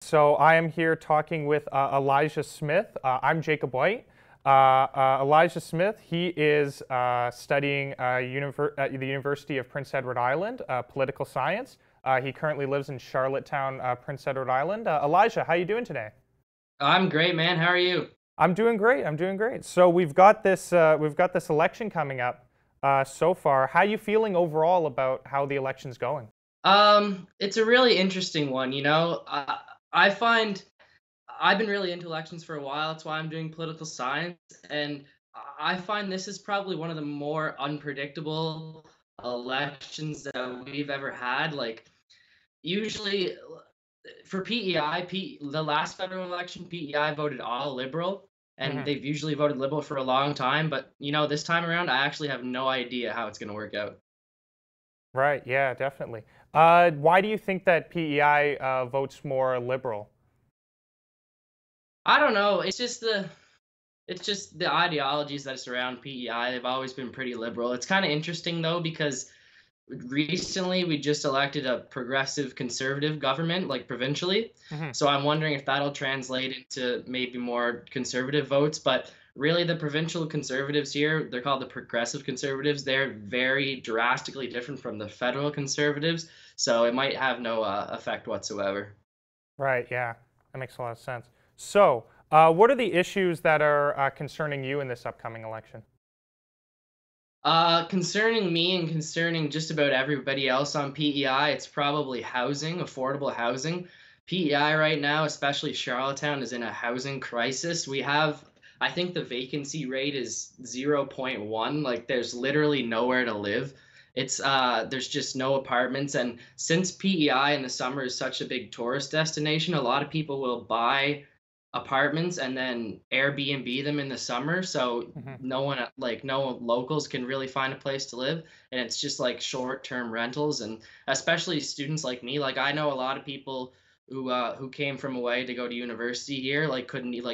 So I am here talking with Elijah Smith. I'm Jacob White. Elijah Smith, he is studying at the University of Prince Edward Island, political science. He currently lives in Charlottetown, Prince Edward Island. Elijah, how you doing today? I'm great, man. How are you? I'm doing great. I'm doing great. So we've got this election coming up. So far, how are you feeling overall about how the election's going? It's a really interesting one. I find I've been really into elections for a while. That's why I'm doing political science, and I find this is probably one of the more unpredictable elections that we've ever had. Like, usually for the last federal election, PEI voted all liberal, and Mhm. they've usually voted liberal for a long time. But this time around, I actually have no idea how it's going to work out. Right. Yeah, definitely. Why do you think that PEI votes more liberal? I don't know. It's just the ideologies that surround PEI. They've always been pretty liberal. It's kind of interesting though because recently we just elected a progressive conservative government, like provincially. Hmm. So I'm wondering if that'll translate into maybe more conservative votes. But really, the provincial conservatives here, they're called the progressive conservatives. They're very drastically different from the federal conservatives. So it might have no effect whatsoever. Right. Yeah, that makes a lot of sense. So, what are the issues that are concerning you in this upcoming election? Concerning me and concerning just about everybody else on PEI, it's probably housing, affordable housing. PEI right now, especially Charlottetown, is in a housing crisis. I think the vacancy rate is 0.1. Like, there's literally nowhere to live. There's just no apartments. And since PEI in the summer is such a big tourist destination, a lot of people will buy apartments and then Airbnb them in the summer. So Hmm. no locals can really find a place to live, and it's just like short-term rentals. And especially students like me, like I know a lot of people who came from away to go to university here, like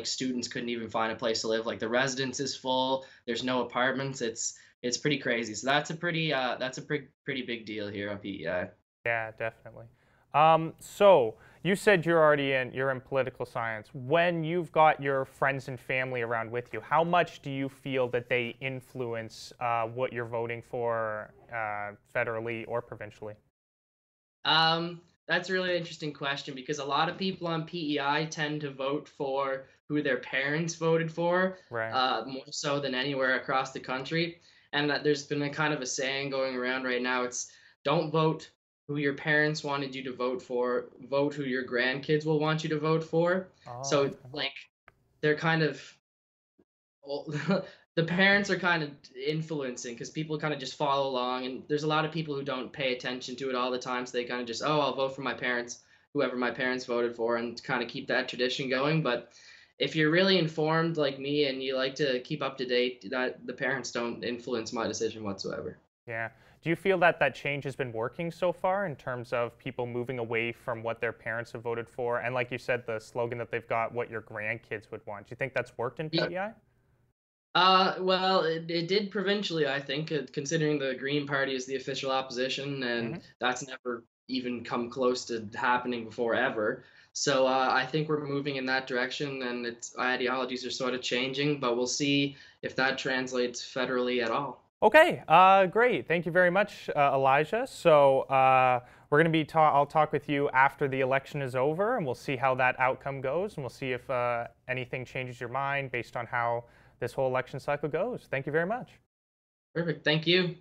students couldn't even find a place to live. Like the residence is full, there's no apartments. It's pretty crazy. So that's a pretty big deal here on PEI. Yeah, definitely. So you said you're in political science. When you've got your friends and family around with you, how much do you feel that they influence what you're voting for federally or provincially? That's a really interesting question because a lot of people on PEI tend to vote for who their parents voted for, Right. more so than anywhere across the country. And that there's been a kind of a saying going around right now. It's don't vote who your parents wanted you to vote for, vote who your grandkids will want you to vote for. Oh, So like they're kind of well, the parents are kind of influencing because people kind of just follow along, and there's a lot of people who don't pay attention to it all the time, so they kind of just, oh, I'll vote for my parents, whoever my parents voted for, and kind of keep that tradition going. But if you're really informed like me and you like to keep up to date, that the parents don't influence my decision whatsoever. yeah. Do you feel that that change has been working so far in terms of people moving away from what their parents have voted for? And like you said, the slogan that they've got, what your grandkids would want. Do you think that's worked in Yeah. PEI? Well, it did provincially, I think, considering the Green Party is the official opposition, and Hmm. that's never even come close to happening before ever. So I think we're moving in that direction, and its ideologies are sort of changing, but we'll see if that translates federally at all. Okay, great. Thank you very much, Elijah. So we're going to be I'll talk with you after the election is over, and we'll see how that outcome goes, and we'll see if anything changes your mind based on how this whole election cycle goes. Thank you very much. Perfect. Thank you.